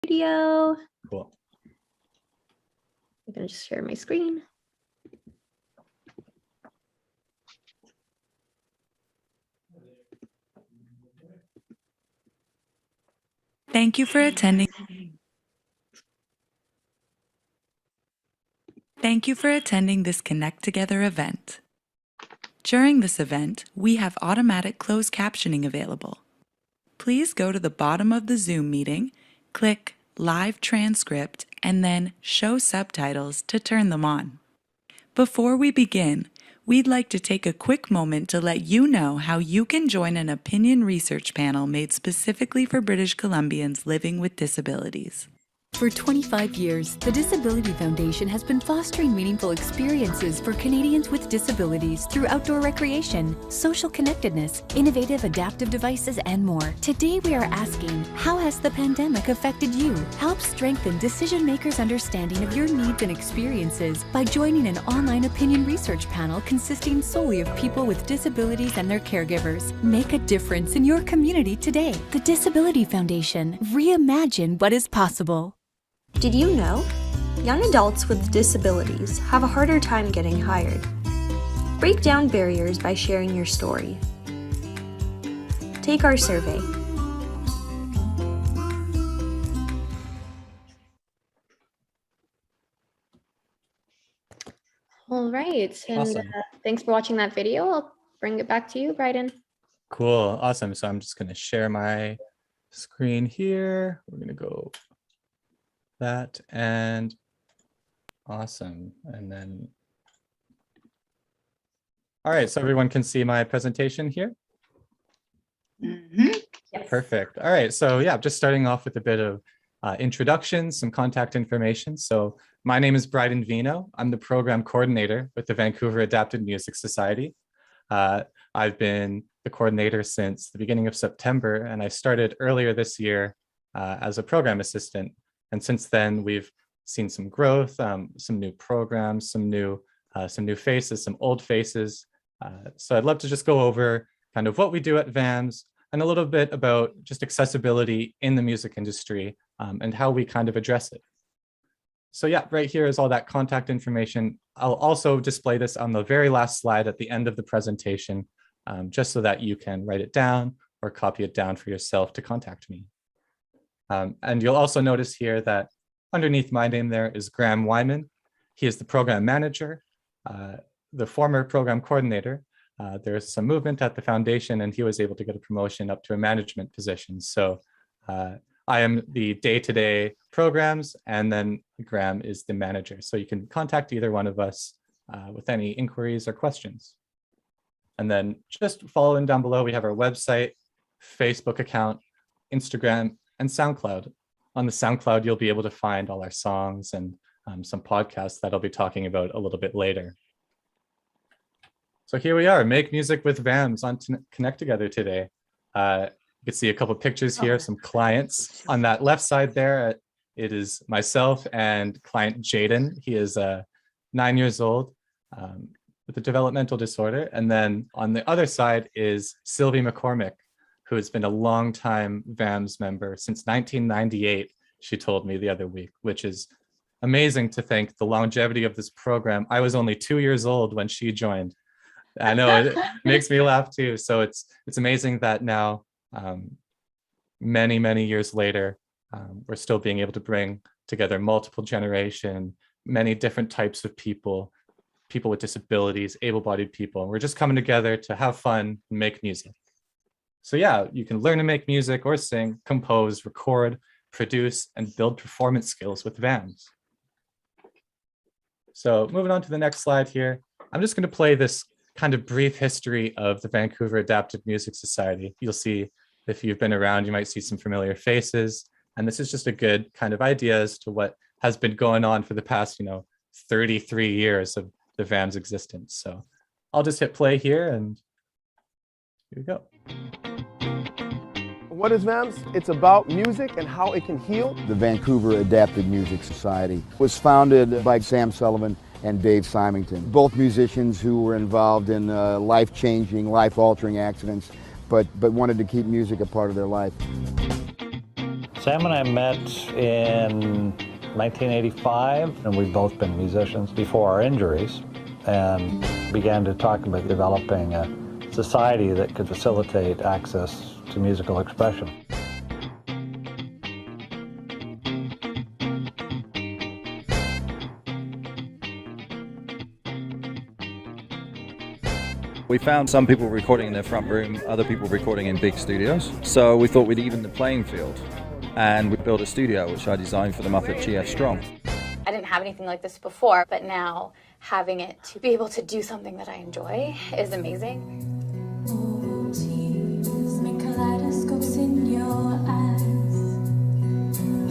Radio. Cool. I'm going to just share my screen. Thank you for attending. Thank you for attending this Connect Together event. During this event, we have automatic closed captioning available. Please go to the bottom of the Zoom meeting, click Live Transcript, and then Show Subtitles to turn them on. Before we begin, we'd like to take a quick moment to let you know how you can join an opinion research panel made specifically for British Columbians living with disabilities. For 25 years, the Disability Foundation has been fostering meaningful experiences for Canadians with disabilities through outdoor recreation, social connectedness, innovative adaptive devices, and more. Today we are asking, how has the pandemic affected you? Help strengthen decision makers' understanding of your needs and experiences by joining an online opinion research panel consisting solely of people with disabilities and their caregivers. Make a difference in your community today. The Disability Foundation. Reimagine what is possible. Did you know? Young adults with disabilities have a harder time getting hired. Break down barriers by sharing your story. Take our survey. All right. And Awesome. Thanks for watching that video. I'll bring it back to you, Bryden. Cool. Awesome. So I'm just going to share my screen here. We're going to go that and awesome. And then, all right. So everyone can see my presentation here. Yes. Perfect. All right. So yeah, just starting off with a bit of introduction, some contact information. So my name is Bryden Vino. I'm the program coordinator with the Vancouver Adapted Music Society. I've been the coordinator since the beginning of September, and I started earlier this year as a program assistant. And since then, we've seen some growth, some new programs, some new faces, some old faces. So I'd love to just go over kind of what we do at VAMS and a little bit about just accessibility in the music industry and how we kind of address it. So yeah, right here is all that contact information. I'll also display this on the very last slide at the end of the presentation, just so that you can write it down or copy it down for yourself to contact me. And you'll also notice here that underneath my name there is Graham Wyman. He is the program manager, the former program coordinator. There's some movement at the foundation and he was able to get a promotion up to a management position. So I am the day-to-day programs and then Graham is the manager. So you can contact either one of us with any inquiries or questions. And then just following down below, we have our website, Facebook account, Instagram, and SoundCloud. On the SoundCloud, you'll be able to find all our songs and some podcasts that I'll be talking about a little bit later. So here we are, Make Music with VAMS on Connect Together today. You can see a couple of pictures here, some clients. On that left side there, it is myself and client Jaden. He is 9 years old with a developmental disorder. And then on the other side is Sylvie McCormick, who has been a long-time VAMS member since 1998, she told me the other week, which is amazing to think the longevity of this program. I was only 2 years old when she joined. I know, it makes me laugh too. So it's amazing that now, many, many years later, we're still being able to bring together multiple generation, many different types of people, people with disabilities, able-bodied people. And we're just coming together to have fun and make music. So yeah, you can learn to make music or sing, compose, record, produce, and build performance skills with VAMS. So moving on to the next slide here, I'm just going to play this kind of brief history of the Vancouver Adapted Music Society. You'll see, if you've been around, you might see some familiar faces. And this is just a good kind of idea as to what has been going on for the past, 33 years of the VAMS existence. So I'll just hit play here and here we go. What is VAMS? It's about music and how it can heal. The Vancouver Adapted Music Society was founded by Sam Sullivan and Dave Symington, both musicians who were involved in life-changing, life-altering accidents, but wanted to keep music a part of their life. Sam and I met in 1985, and we've both been musicians before our injuries, and began to talk about developing a society that could facilitate access to musical expression. We found some people recording in their front room, other people recording in big studios. So we thought we'd even the playing field. And we built a studio, which I designed for them up at GF Strong. I didn't have anything like this before, but now having it to be able to do something that I enjoy is amazing. Kaleidoscopes in your eyes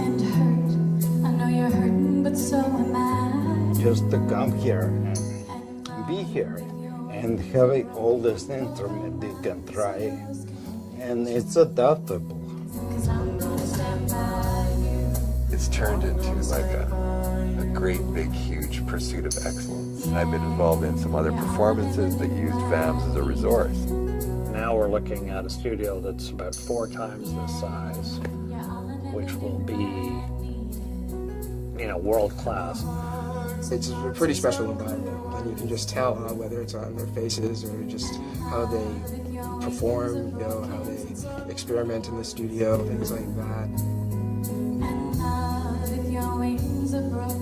and hurt. I know you're hurting, but so am I. Just to come here and be here and having all this instrument you can try, and it's adaptable. It's turned into like a great big huge pursuit of excellence. I've been involved in some other performances that used VAMS as a resource. Now we're looking at a studio that's about 4 times this size, which will be, world class. It's a pretty special environment, and you can just tell whether it's on their faces or just how they perform, how they experiment in the studio, things like that.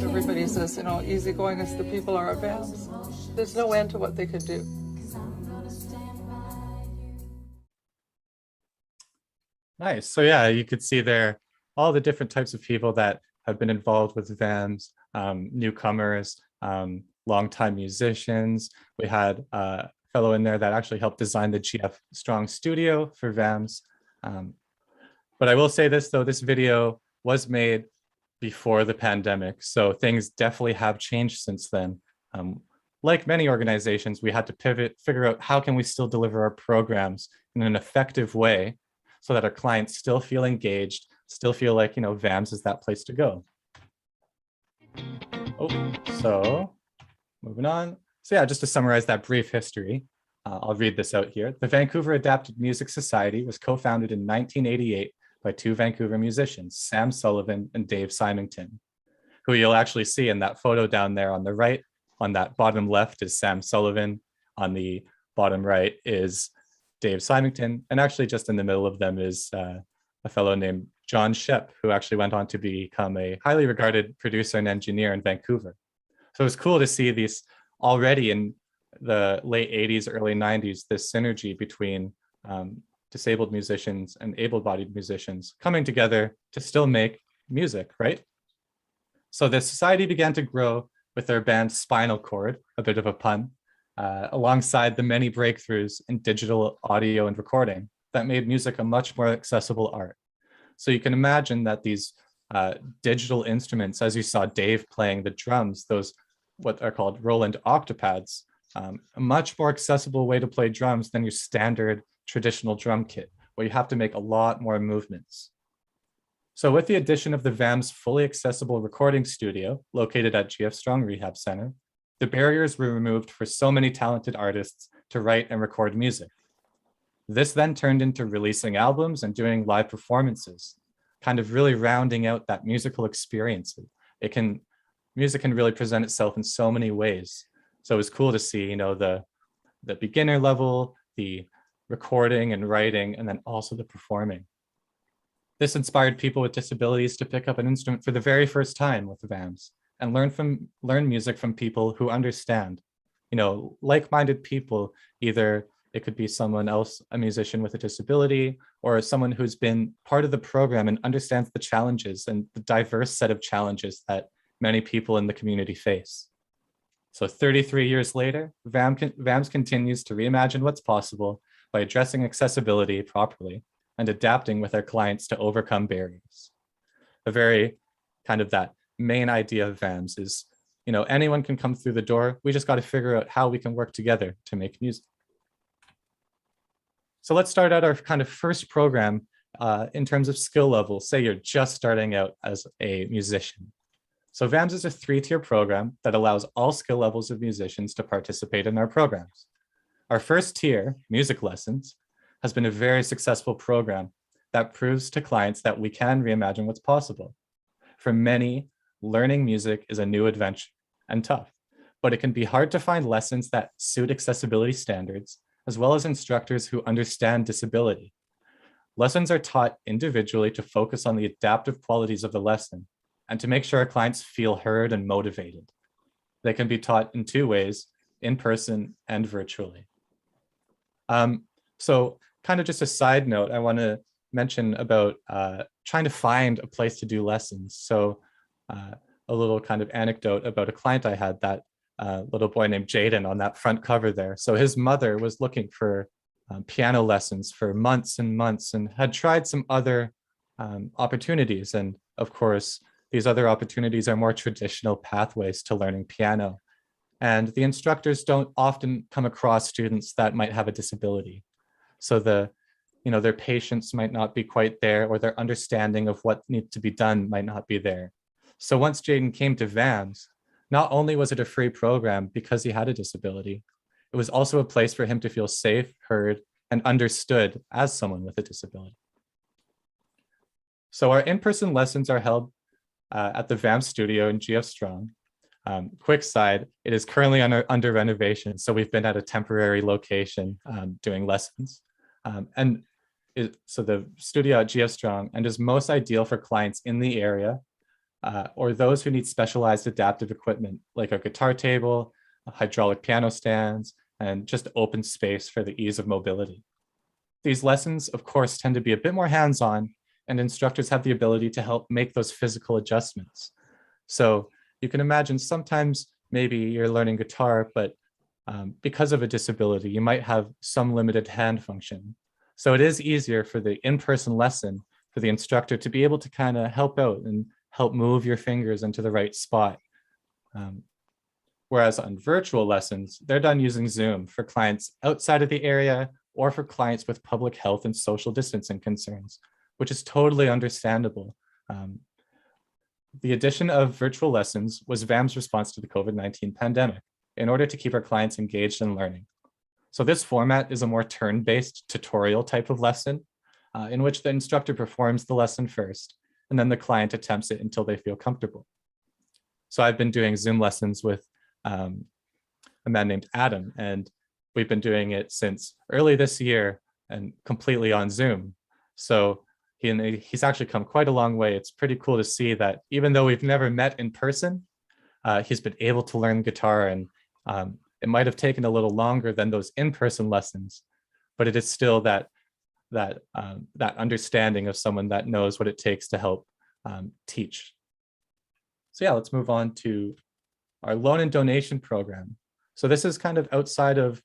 Everybody says, easygoing as the people are at VAMS. There's no end to what they could do. Nice. So yeah, you could see there all the different types of people that have been involved with VAMS, newcomers, longtime musicians. We had a fellow in there that actually helped design the GF Strong studio for VAMS. But I will say this though, this video was made before the pandemic, so things definitely have changed since then. Like many organizations, we had to pivot, figure out how can we still deliver our programs in an effective way so that our clients still feel engaged, still feel like, VAMS is that place to go. So moving on. So yeah, just to summarize that brief history, I'll read this out here. The Vancouver Adapted Music Society was co-founded in 1988 by 2 Vancouver musicians, Sam Sullivan and Dave Symington, who you'll actually see in that photo down there on the right. On that bottom left is Sam Sullivan. On the bottom right is Dave Symington. And actually just in the middle of them is a fellow named John Shep, who actually went on to become a highly regarded producer and engineer in Vancouver. So it's cool to see these already in the late 80s, early 90s, this synergy between disabled musicians and able-bodied musicians coming together to still make music, right? So the society began to grow with their band Spinal Cord, a bit of a pun, alongside the many breakthroughs in digital audio and recording that made music a much more accessible art. So you can imagine that these digital instruments, as you saw Dave playing the drums, those what are called Roland octopads, a much more accessible way to play drums than your standard traditional drum kit, where you have to make a lot more movements. So with the addition of the VAMS fully accessible recording studio located at GF Strong Rehab Center, the barriers were removed for so many talented artists to write and record music. This then turned into releasing albums and doing live performances, kind of really rounding out that musical experience. Music can really present itself in so many ways. So it was cool to see, the beginner level, the recording and writing, and then also the performing. This inspired people with disabilities to pick up an instrument for the very first time with VAMS and learn music from people who understand, like-minded people. Either it could be someone else, a musician with a disability, or someone who's been part of the program and understands the challenges and the diverse set of challenges that many people in the community face. So 33 years later, VAMS continues to reimagine what's possible by addressing accessibility properly and adapting with our clients to overcome barriers. A very kind of that main idea of VAMS is, anyone can come through the door. We just got to figure out how we can work together to make music. So let's start out our kind of first program in terms of skill level. Say you're just starting out as a musician. So VAMS is a 3-tier program that allows all skill levels of musicians to participate in our programs. Our first tier, music lessons, has been a very successful program that proves to clients that we can reimagine what's possible. For many, learning music is a new adventure and tough, but it can be hard to find lessons that suit accessibility standards, as well as instructors who understand disability. Lessons are taught individually to focus on the adaptive qualities of the lesson and to make sure our clients feel heard and motivated. They can be taught in two ways, in person and virtually. So kind of just a side note, I want to mention about trying to find a place to do lessons. So a little kind of anecdote about a client I had, that little boy named Jaden on that front cover there. So his mother was looking for piano lessons for months and months and had tried some other opportunities. And of course, these other opportunities are more traditional pathways to learning piano. And the instructors don't often come across students that might have a disability. So their patience might not be quite there, or their understanding of what needs to be done might not be there. So once Jaden came to VAMS, not only was it a free program because he had a disability, it was also a place for him to feel safe, heard, and understood as someone with a disability. So our in-person lessons are held at the VAMS studio in GF Strong. Quick side, it is currently under renovation, so we've been at a temporary location doing lessons. So the studio at GF Strong and is most ideal for clients in the area or those who need specialized adaptive equipment like a guitar table, hydraulic piano stands, and just open space for the ease of mobility. These lessons, of course, tend to be a bit more hands-on, and instructors have the ability to help make those physical adjustments. So you can imagine sometimes maybe you're learning guitar, but because of a disability, you might have some limited hand function. So it is easier for the in-person lesson for the instructor to be able to kind of help out and help move your fingers into the right spot. Whereas on virtual lessons, they're done using Zoom for clients outside of the area or for clients with public health and social distancing concerns, which is totally understandable. The addition of virtual lessons was VAM's response to the COVID-19 pandemic in order to keep our clients engaged in learning. So this format is a more turn-based tutorial type of lesson in which the instructor performs the lesson first, and then the client attempts it until they feel comfortable. So I've been doing Zoom lessons with a man named Adam, and we've been doing it since early this year and completely on Zoom. So he's actually come quite a long way. It's pretty cool to see that even though we've never met in person, he's been able to learn guitar, and it might have taken a little longer than those in-person lessons, but it is still that understanding of someone that knows what it takes to help teach. So yeah, let's move on to our loan and donation program. So this is kind of outside of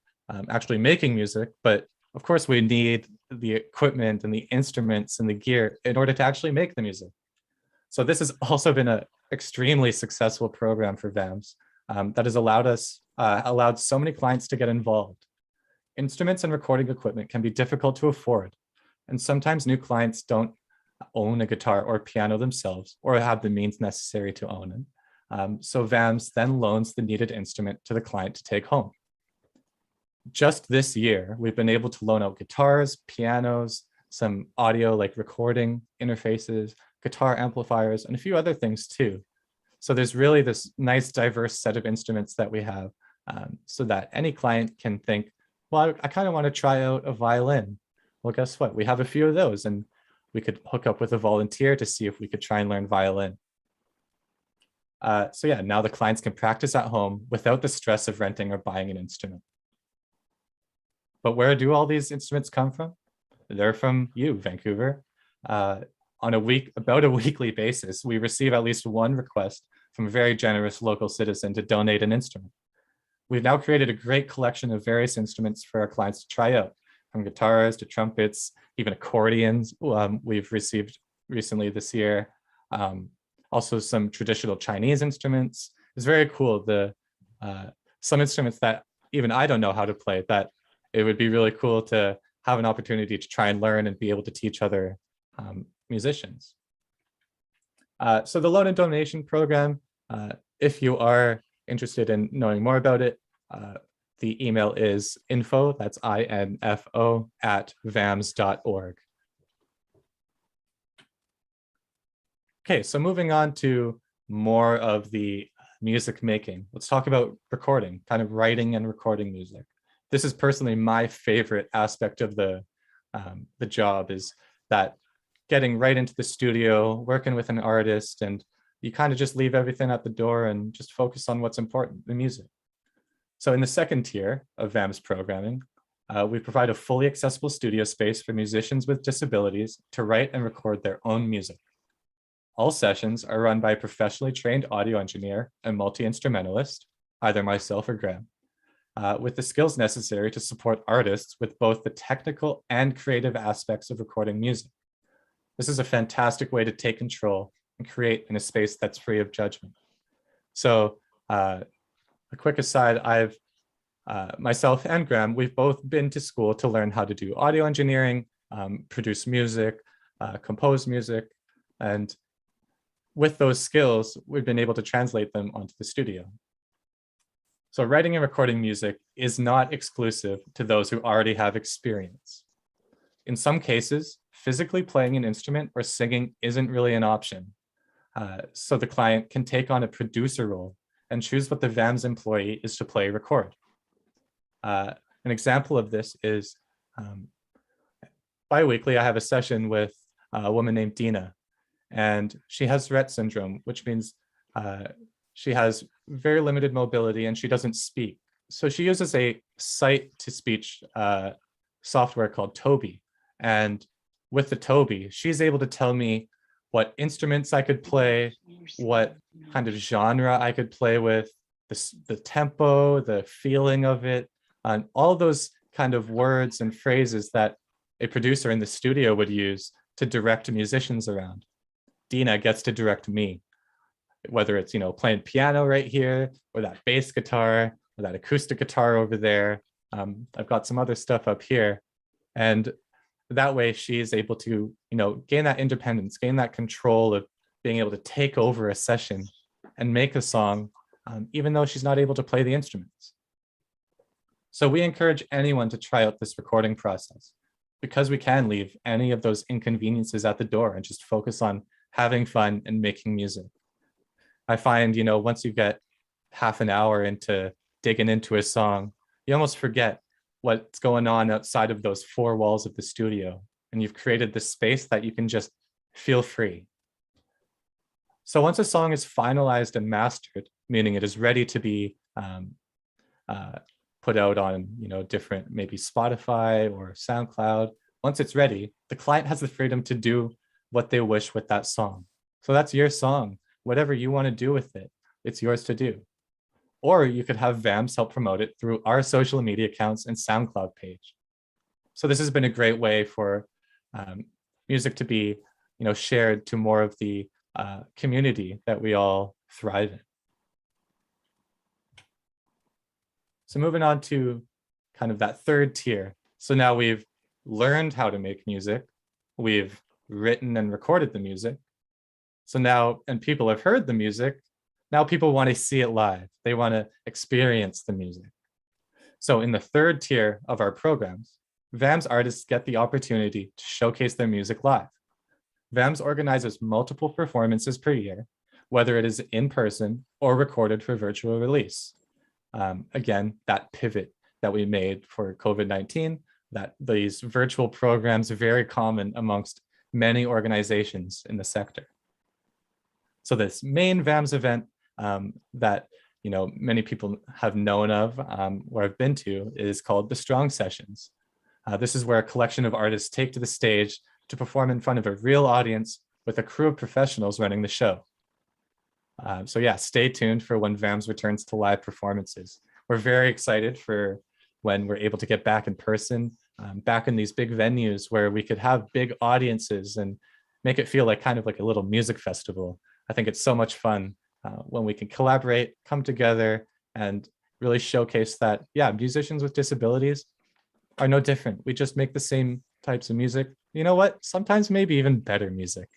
actually making music, but of course we need the equipment and the instruments and the gear in order to actually make the music. So this has also been an extremely successful program for VAMS that has allowed so many clients to get involved. Instruments and recording equipment can be difficult to afford, and sometimes new clients don't own a guitar or piano themselves or have the means necessary to own it. So VAMS then loans the needed instrument to the client to take home. Just this year, we've been able to loan out guitars, pianos, some audio like recording interfaces, guitar amplifiers, and a few other things too. So there's really this nice diverse set of instruments that we have so that any client can think, well, I kind of want to try out a violin. Well, guess what? We have a few of those, and we could hook up with a volunteer to see if we could try and learn violin. So yeah, now the clients can practice at home without the stress of renting or buying an instrument. But where do all these instruments come from? They're from you, Vancouver. On about a weekly basis, we receive at least one request from a very generous local citizen to donate an instrument. We've now created a great collection of various instruments for our clients to try out, from guitars to trumpets, even accordions we've received recently this year. Also some traditional Chinese instruments. It's very cool. Some instruments that even I don't know how to play, that it would be really cool to have an opportunity to try and learn and be able to teach other musicians. So the loan and donation program, if you are interested in knowing more about it, the email is info, that's info, @vams.org. Okay, so moving on to more of the music making. Let's talk about recording, kind of writing and recording music. This is personally my favorite aspect of the job, is that getting right into the studio, working with an artist, and you kind of just leave everything at the door and just focus on what's important, the music. So in the second tier of VAMS programming, we provide a fully accessible studio space for musicians with disabilities to write and record their own music. All sessions are run by a professionally trained audio engineer and multi-instrumentalist, either myself or Graham, with the skills necessary to support artists with both the technical and creative aspects of recording music. This is a fantastic way to take control and create in a space that's free of judgment. So a quick aside, I've myself and Graham, we've both been to school to learn how to do audio engineering, produce music, compose music, and with those skills, we've been able to translate them onto the studio. So writing and recording music is not exclusive to those who already have experience. In some cases, physically playing an instrument or singing isn't really an option. So the client can take on a producer role and choose what the VAMS employee is to play record. An example of this is bi-weekly, I have a session with a woman named Dina, and she has Rett syndrome, which means she has very limited mobility and she doesn't speak. So she uses a sight-to-speech software called Toby. And with the Toby, she's able to tell me what instruments I could play, what kind of genre I could play with, the tempo, the feeling of it, and all those kind of words and phrases that a producer in the studio would use to direct musicians around. Dina gets to direct me, whether it's, playing piano right here, or that bass guitar, or that acoustic guitar over there. I've got some other stuff up here. And that way she's able to, gain that independence, gain that control of being able to take over a session and make a song, even though she's not able to play the instruments. So we encourage anyone to try out this recording process, because we can leave any of those inconveniences at the door and just focus on having fun and making music. I find, once you get half an hour into digging into a song, you almost forget what's going on outside of those four walls of the studio. And you've created this space that you can just feel free. So once a song is finalized and mastered, meaning it is ready to be put out on, different, maybe Spotify or SoundCloud, once it's ready, the client has the freedom to do what they wish with that song. So that's your song. Whatever you want to do with it, it's yours to do. Or you could have VAMS help promote it through our social media accounts and SoundCloud page. So this has been a great way for music to be, shared to more of the community that we all thrive in. So moving on to kind of that third tier. So now we've learned how to make music. We've written and recorded the music. So now, and people have heard the music, now people want to see it live. They want to experience the music. So in the third tier of our programs, VAMS artists get the opportunity to showcase their music live. VAMS organizes multiple performances per year, whether it is in person or recorded for virtual release. Again, that pivot that we made for COVID-19, that these virtual programs are very common amongst many organizations in the sector. So this main VAMS event that many people have known of, or have been to, is called the Strong Sessions. This is where a collection of artists take to the stage to perform in front of a real audience with a crew of professionals running the show. So yeah, stay tuned for when VAMS returns to live performances. We're very excited for when we're able to get back in person, back in these big venues where we could have big audiences and make it feel like kind of like a little music festival. I think it's so much fun when we can collaborate, come together, and really showcase that, yeah, musicians with disabilities are no different. We just make the same types of music. You know what? Sometimes maybe even better music,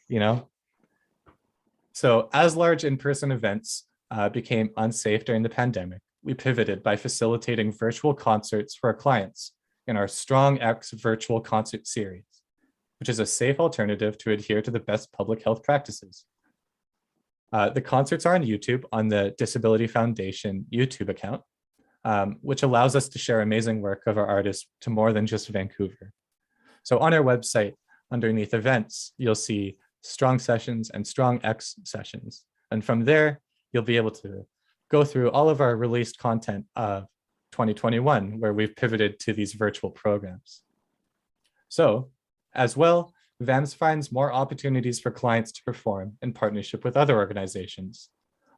So as large in-person events became unsafe during the pandemic, we pivoted by facilitating virtual concerts for our clients in our Strong X virtual concert series, which is a safe alternative to adhere to the best public health practices. The concerts are on YouTube on the Disability Foundation YouTube account, which allows us to share amazing work of our artists to more than just Vancouver. So on our website, underneath events, you'll see Strong Sessions and Strong X Sessions. And from there, you'll be able to go through all of our released content of 2021, where we've pivoted to these virtual programs. So as well, VAMS finds more opportunities for clients to perform in partnership with other organizations.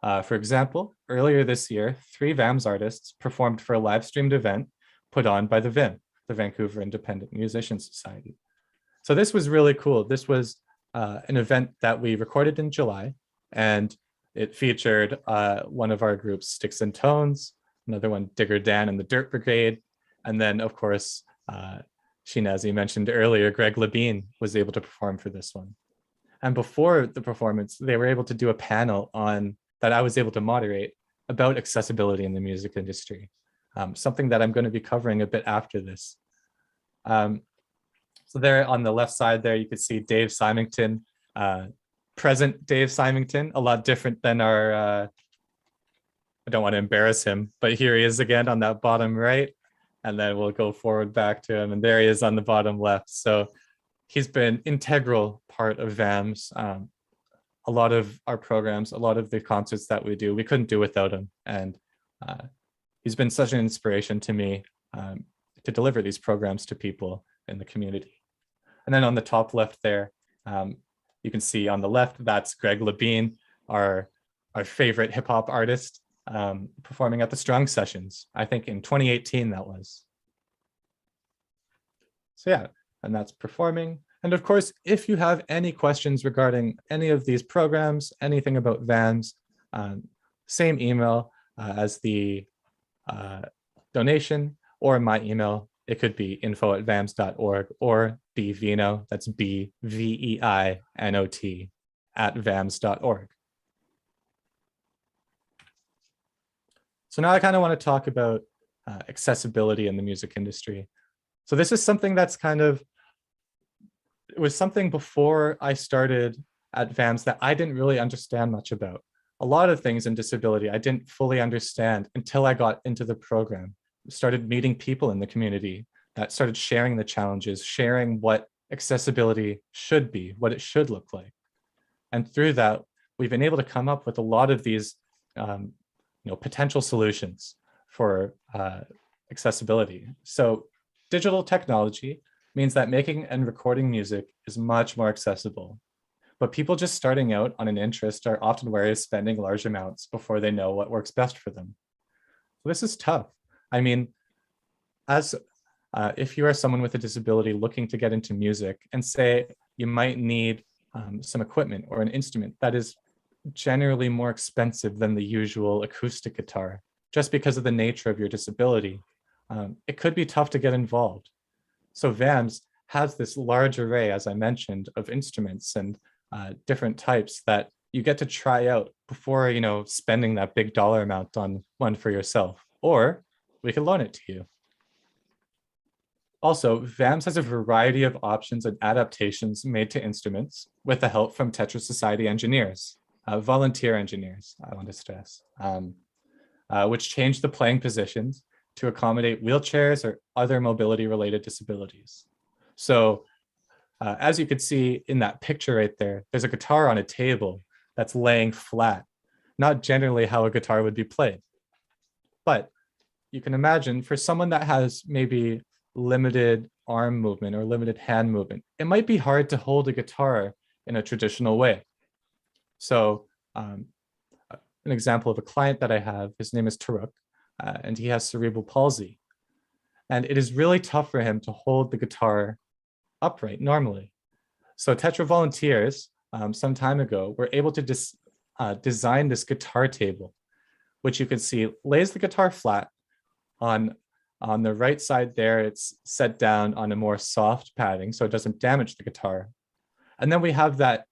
For example, earlier this year, 3 VAMS artists performed for a live streamed event put on by the VIM, the Vancouver Independent Musicians Society. So this was really cool. This was an event that we recorded in July, and it featured one of our groups, Sticks and Tones, another one, Digger Dan and the Dirt Brigade, and then of course, Sheena, as you mentioned earlier, Greg Labine was able to perform for this one. And before the performance, they were able to do a panel on that I was able to moderate about accessibility in the music industry, something that I'm going to be covering a bit after this. So there on the left side there, you can see Dave Symington, present Dave Symington, a lot different than our, I don't want to embarrass him, but here he is again on that bottom right. And then we'll go forward back to him, and there he is on the bottom left. So he's been integral part of VAMS. A lot of our programs, a lot of the concerts that we do, we couldn't do without him. And he's been such an inspiration to me to deliver these programs to people in the community. And then on the top left there, you can see on the left, that's Greg Labine, our favorite hip hop artist, performing at the Strong Sessions. I think in 2018 that was. So yeah, and that's performing. And of course, if you have any questions regarding any of these programs, anything about VAMS, same email as the donation, or my email. It could be info@vams.org or bvino, that's BVEINOT @vams.org. So now I kind of want to talk about accessibility in the music industry. So this is something that's it was something before I started at VAMS that I didn't really understand much about. A lot of things in disability I didn't fully understand until I got into the program, started meeting people in the community that started sharing the challenges, sharing what accessibility should be, what it should look like. And through that, we've been able to come up with a lot of these potential solutions for accessibility. So digital technology means that making and recording music is much more accessible. But people just starting out on an interest are often wary of spending large amounts before they know what works best for them. So this is tough. I mean, if you are someone with a disability looking to get into music, and say you might need some equipment or an instrument that is generally more expensive than the usual acoustic guitar, just because of the nature of your disability, it could be tough to get involved. So VAMS has this large array, as I mentioned, of instruments and different types that you get to try out before, spending that big dollar amount on one for yourself, or we can loan it to you. Also, VAMS has a variety of options and adaptations made to instruments with the help from Tetra Society engineers, volunteer engineers, I want to stress, which change the playing positions to accommodate wheelchairs or other mobility-related disabilities. So as you can see in that picture right there, there's a guitar on a table that's laying flat, not generally how a guitar would be played. But you can imagine for someone that has maybe limited arm movement or limited hand movement, it might be hard to hold a guitar in a traditional way. So an example of a client that I have, his name is Taruk, and he has cerebral palsy. And it is really tough for him to hold the guitar upright normally. So Tetra volunteers some time ago were able to design this guitar table, which you can see lays the guitar flat. On the right side there, it's set down on a more soft padding so it doesn't damage the guitar. And then we have that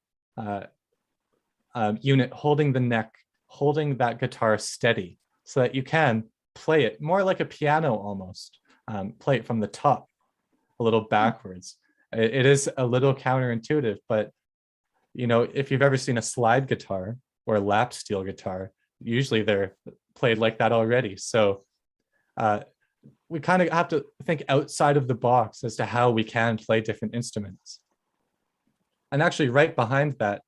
unit holding the neck, holding that guitar steady so that you can play it more like a piano almost, play it from the top, a little backwards. It is a little counterintuitive, but if you've ever seen a slide guitar, or a lap steel guitar. Usually they're played like that already. So we kind of have to think outside of the box as to how we can play different instruments. And actually right behind that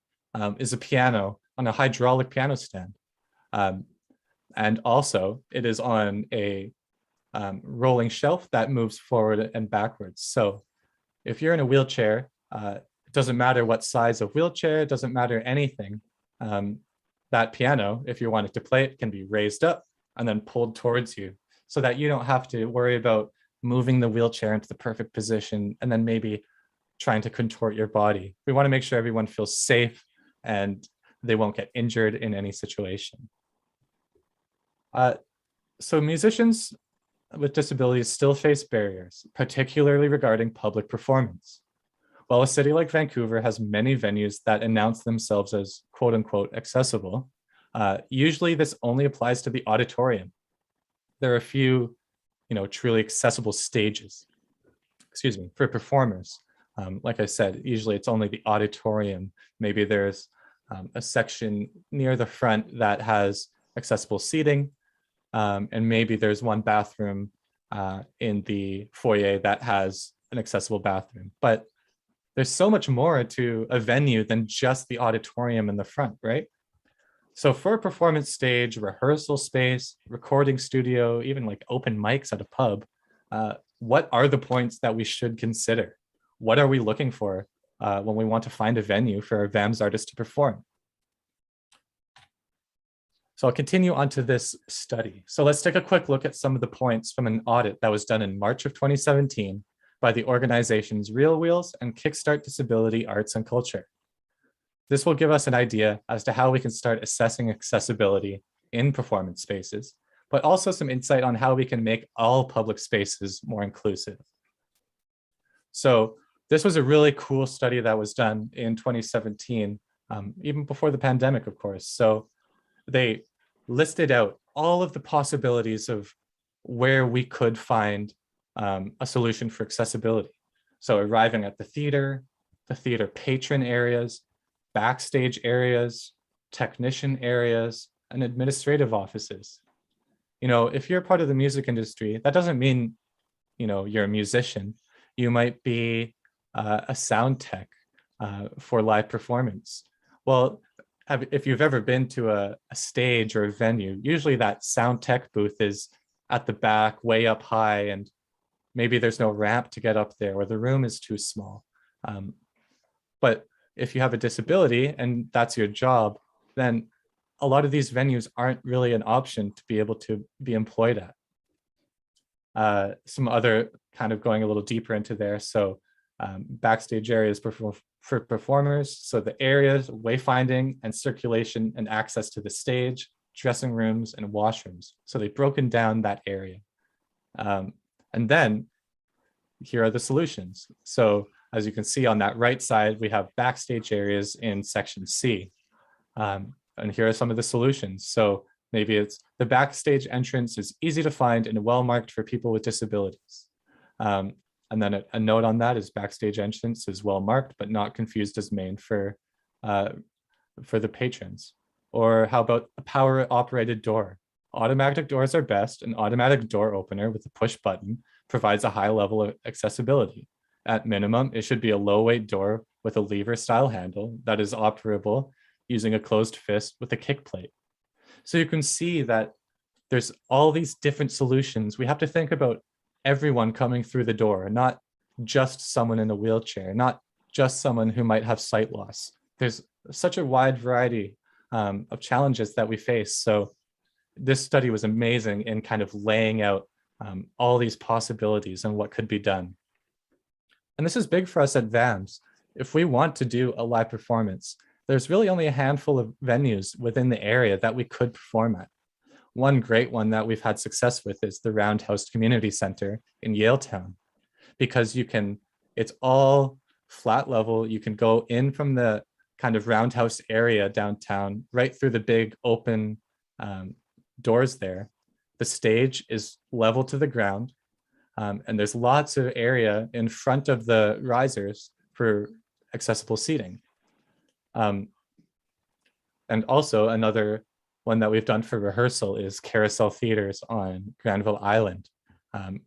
is a piano on a hydraulic piano stand. And also it is on a rolling shelf that moves forward and backwards. So if you're in a wheelchair, it doesn't matter what size of wheelchair, it doesn't matter anything. That piano, if you wanted to play it, can be raised up and then pulled towards you so that you don't have to worry about moving the wheelchair into the perfect position and then maybe trying to contort your body. We want to make sure everyone feels safe and they won't get injured in any situation. So musicians with disabilities still face barriers, particularly regarding public performance. While a city like Vancouver has many venues that announce themselves as quote unquote accessible, usually this only applies to the auditorium. There are a few, truly accessible stages, for performers. Like I said, usually it's only the auditorium. Maybe there's a section near the front that has accessible seating, and maybe there's one bathroom in the foyer that has an accessible bathroom. But there's so much more to a venue than just the auditorium in the front, right? So for a performance stage, rehearsal space, recording studio, even like open mics at a pub, what are the points that we should consider? What are we looking for when we want to find a venue for a VAMS artist to perform? So I'll continue on to this study. So let's take a quick look at some of the points from an audit that was done in March of 2017 by the organizations Real Wheels and Kickstart Disability Arts and Culture. This will give us an idea as to how we can start assessing accessibility in performance spaces, but also some insight on how we can make all public spaces more inclusive. So this was a really cool study that was done in 2017, even before the pandemic, of course. So they listed out all of the possibilities of where we could find a solution for accessibility. So arriving at the theater patron areas, backstage areas, technician areas, and administrative offices. If you're part of the music industry, that doesn't mean, you're a musician. You might be a sound tech for live performance. Well, if you've ever been to a stage or a venue, usually that sound tech booth is at the back, way up high, and maybe there's no ramp to get up there or the room is too small. But if you have a disability and that's your job, then a lot of these venues aren't really an option to be able to be employed at. Some other kind of going a little deeper into there. So backstage areas for performers. So the areas, wayfinding and circulation and access to the stage, dressing rooms and washrooms. So they've broken down that area. And then here are the solutions. So as you can see on that right side, we have backstage areas in section C. And here are some of the solutions. So maybe it's the backstage entrance is easy to find and well marked for people with disabilities. And then a note on that is backstage entrance is well marked, but not confused as main for the patrons. Or how about a power operated door? Automatic doors are best. An automatic door opener with a push button provides a high level of accessibility. At minimum, it should be a low weight door with a lever style handle that is operable using a closed fist with a kick plate. So you can see that there's all these different solutions. We have to think about everyone coming through the door, not just someone in a wheelchair, not just someone who might have sight loss. There's such a wide variety of challenges that we face. So this study was amazing in kind of laying out all these possibilities and what could be done. And this is big for us at VAMS. If we want to do a live performance, there's really only a handful of venues within the area that we could perform at. One great one that we've had success with is the Roundhouse Community Center in Yaletown, because it's all flat level. You can go in from the kind of roundhouse area downtown, right through the big open doors there. The stage is level to the ground, and there's lots of area in front of the risers for accessible seating. And also another one that we've done for rehearsal is Carousel Theaters on Granville Island.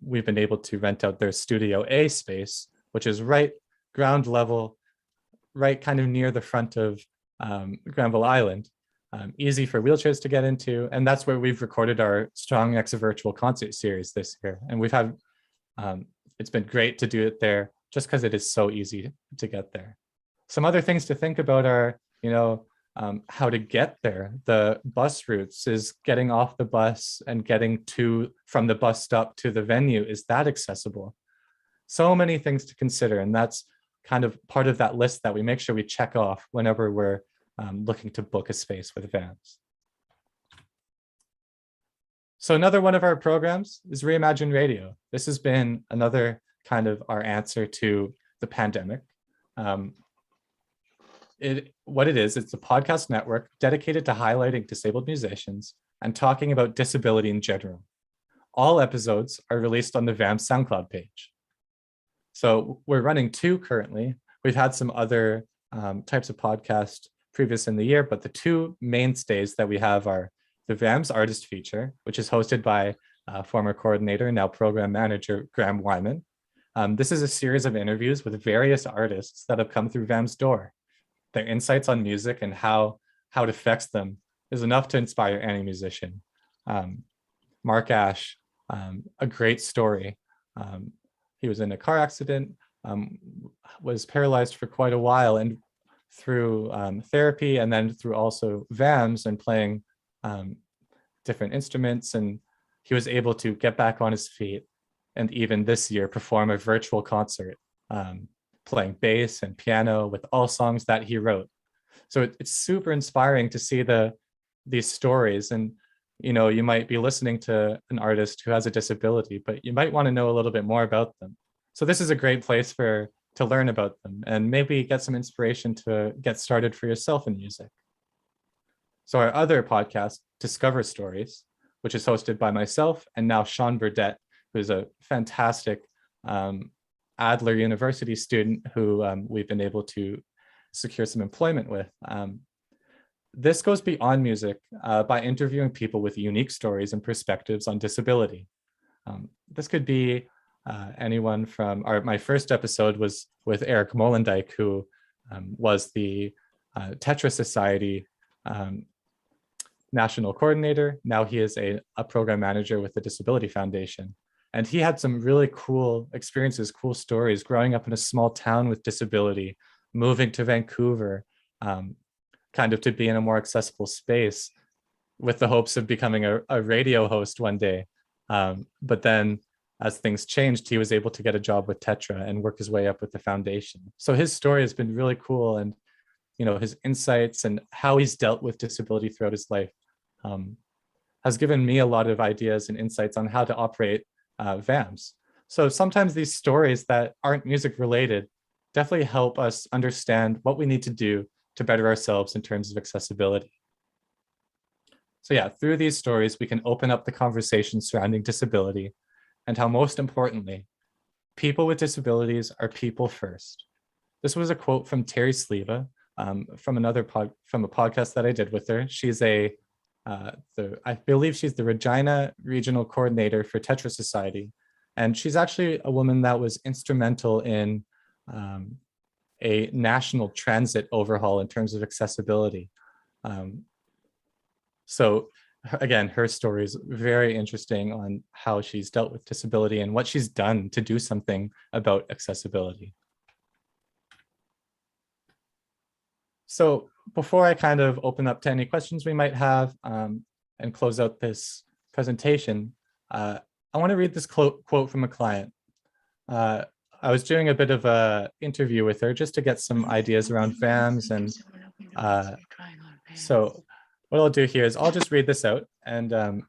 We've been able to rent out their Studio A space, which is right ground level, right kind of near the front of Granville Island. Easy for wheelchairs to get into. And that's where we've recorded our Strong X virtual concert series this year. And we've had, it's been great to do it there just because it is so easy to get there. Some other things to think about are, how to get there. The bus routes, is getting off the bus and getting from the bus stop to the venue, is that accessible? So many things to consider. And that's kind of part of that list that we make sure we check off whenever we're looking to book a space with VAMS. So another one of our programs is Reimagined Radio. This has been another kind of our answer to the pandemic. What it is, it's a podcast network dedicated to highlighting disabled musicians and talking about disability in general. All episodes are released on the VAMS SoundCloud page. So we're running 2 currently. We've had some other types of podcasts previous in the year, but the 2 mainstays that we have are the VAMS Artist Feature, which is hosted by former coordinator, now program manager, Graham Wyman. This is a series of interviews with various artists that have come through VAMS door. Their insights on music and how it affects them is enough to inspire any musician. Mark Ash, a great story. He was in a car accident, was paralyzed for quite a while, and through therapy and then through also VAMS and playing different instruments, and he was able to get back on his feet and even this year perform a virtual concert, playing bass and piano with all songs that he wrote. So it's super inspiring to see these stories. And you might be listening to an artist who has a disability, but you might want to know a little bit more about them. So this is a great place to learn about them and maybe get some inspiration to get started for yourself in music. So our other podcast, Discover Stories, which is hosted by myself and now Sean Burdett, who's a fantastic Adler University student who we've been able to secure some employment with. This goes beyond music by interviewing people with unique stories and perspectives on disability. This could be anyone from my first episode was with Eric Molendijk, who was the Tetra Society national coordinator. Now he is a program manager with the Disability Foundation. And he had some really cool experiences, cool stories, growing up in a small town with disability, moving to Vancouver, kind of to be in a more accessible space with the hopes of becoming a radio host one day. But then as things changed, he was able to get a job with Tetra and work his way up with the foundation. So his story has been really cool, and his insights and how he's dealt with disability throughout his life has given me a lot of ideas and insights on how to operate VAMS. So sometimes these stories that aren't music related definitely help us understand what we need to do to better ourselves in terms of accessibility. So yeah, through these stories, we can open up the conversation surrounding disability and how, most importantly, people with disabilities are people first. This was a quote from Terry Sleva from a podcast that I did with her. She's I believe she's the Regina Regional Coordinator for Tetra Society. And she's actually a woman that was instrumental in a national transit overhaul in terms of accessibility. So again, her story is very interesting on how she's dealt with disability and what she's done to do something about accessibility. So before I kind of open up to any questions we might have and close out this presentation, I want to read this quote from a client. I was doing a bit of an interview with her just to get some ideas around VAMS. And so what I'll do here is I'll just read this out. And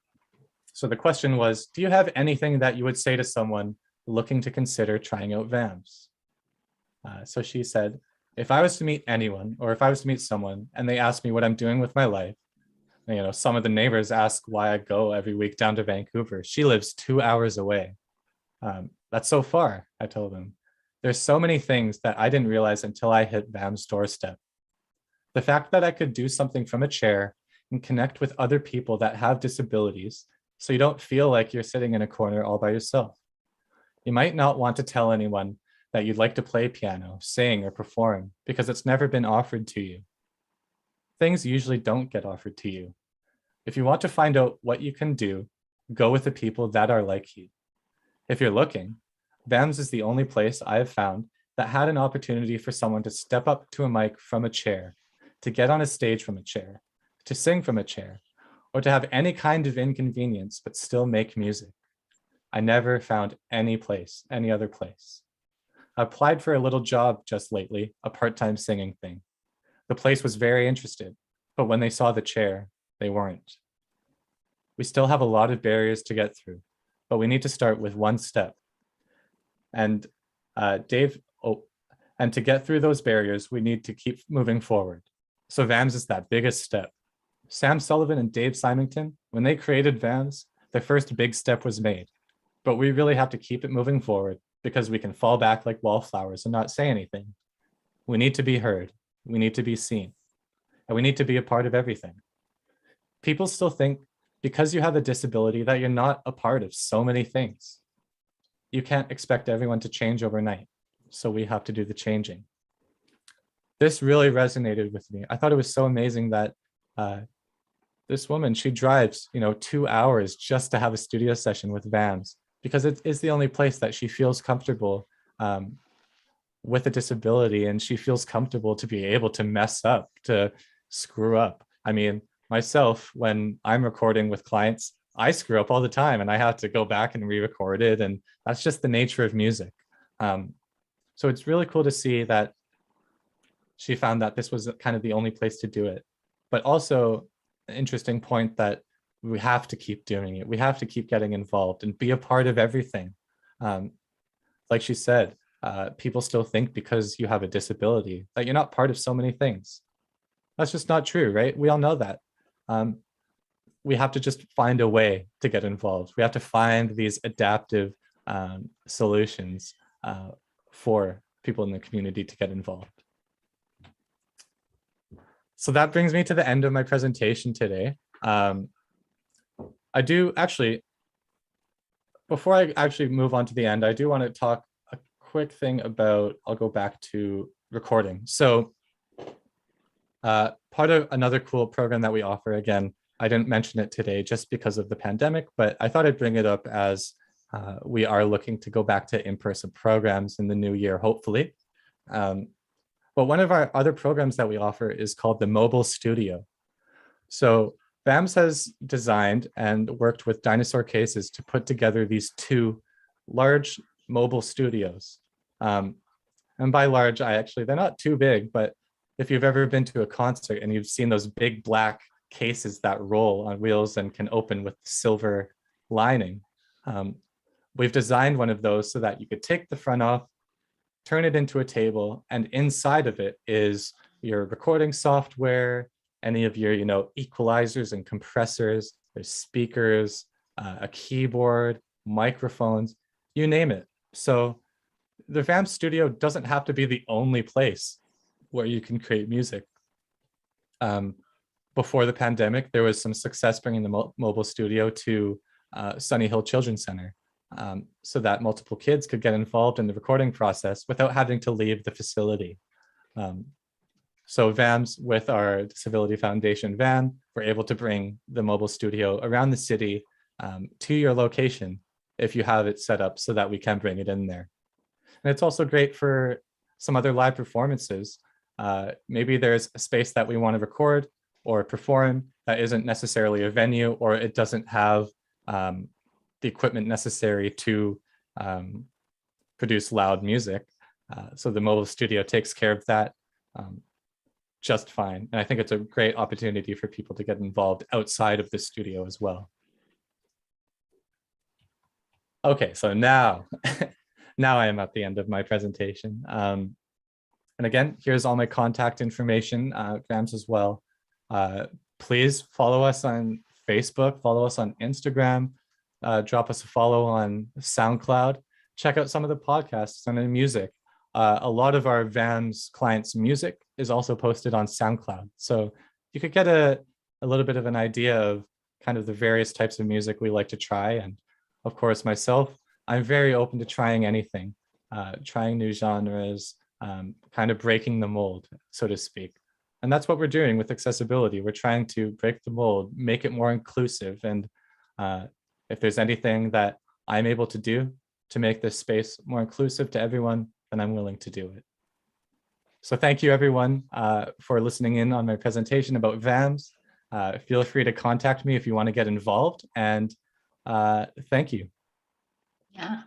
so the question was, do you have anything that you would say to someone looking to consider trying out VAMS? So she said, if I was to meet anyone, or if I was to meet someone and they asked me what I'm doing with my life, some of the neighbors ask why I go every week down to Vancouver. She lives 2 hours away. That's so far, I told them. There's so many things that I didn't realize until I hit VAM's doorstep. The fact that I could do something from a chair and connect with other people that have disabilities, so you don't feel like you're sitting in a corner all by yourself. You might not want to tell anyone that you'd like to play piano, sing, or perform because it's never been offered to you. Things usually don't get offered to you. If you want to find out what you can do, go with the people that are like you. If you're looking, VAMS is the only place I have found that had an opportunity for someone to step up to a mic from a chair, to get on a stage from a chair, to sing from a chair, or to have any kind of inconvenience but still make music. I never found any other place. I applied for a little job just lately, a part-time singing thing. The place was very interested, but when they saw the chair, they weren't. We still have a lot of barriers to get through, but we need to start with one step. And and to get through those barriers, we need to keep moving forward. So VAMS is that biggest step. Sam Sullivan and Dave Symington, when they created VAMS, the first big step was made. But we really have to keep it moving forward because we can fall back like wallflowers and not say anything. We need to be heard. We need to be seen. And we need to be a part of everything. People still think because you have a disability that you're not a part of so many things. You can't expect everyone to change overnight. So we have to do the changing. This really resonated with me. I thought it was so amazing that this woman, she drives, 2 hours just to have a studio session with VAMS because it is the only place that she feels comfortable with a disability, and she feels comfortable to be able to mess up, to screw up. I mean, myself, when I'm recording with clients, I screw up all the time and I have to go back and re-record it. And that's just the nature of music. So it's really cool to see that she found that this was kind of the only place to do it. But also an interesting point that we have to keep doing it. We have to keep getting involved and be a part of everything. Like she said, people still think because you have a disability that you're not part of so many things. That's just not true, right? We all know that. We have to just find a way to get involved. We have to find these adaptive solutions for people in the community to get involved. So that brings me to the end of my presentation today. I do actually, before I actually move on to the end, I do want to talk a quick thing about, I'll go back to recording. So part of another cool program that we offer, again, I didn't mention it today just because of the pandemic, but I thought I'd bring it up as we are looking to go back to in-person programs in the new year, hopefully. But one of our other programs that we offer is called the Mobile Studio. So VAMS has designed and worked with Dinosaur Cases to put together these 2 large mobile studios. And by large, they're not too big, but if you've ever been to a concert and you've seen those big black cases that roll on wheels and can open with silver lining, we've designed one of those so that you could take the front off, turn it into a table, and inside of it is your recording software, any of your, equalizers and compressors, there's speakers, a keyboard, microphones, you name it. So the VAMS studio doesn't have to be the only place where you can create music. Before the pandemic, there was some success bringing the mobile studio to Sunny Hill Children's Center so that multiple kids could get involved in the recording process without having to leave the facility. So VAMS, with our Disability Foundation van, we're able to bring the mobile studio around the city to your location if you have it set up so that we can bring it in there. And it's also great for some other live performances. Maybe there's a space that we want to record or perform that isn't necessarily a venue, or it doesn't have the equipment necessary to produce loud music. So the mobile studio takes care of that just fine. And I think it's a great opportunity for people to get involved outside of the studio as well. Okay, so now, now I am at the end of my presentation. And again, here's all my contact information, VAMS as well. Please follow us on Facebook, follow us on Instagram, drop us a follow on SoundCloud, check out some of the podcasts and the music. a lot of our VAMS clients' music is also posted on SoundCloud. So you could get a little bit of an idea of kind of the various types of music we like to try. And of course, myself, I'm very open to trying anything, trying new genres, kind of breaking the mold, so to speak. And that's what we're doing with accessibility. We're trying to break the mold, make it more inclusive. And if there's anything that I'm able to do to make this space more inclusive to everyone, then I'm willing to do it. So thank you everyone for listening in on my presentation about VAMS. Feel free to contact me if you want to get involved, and thank you. Yeah,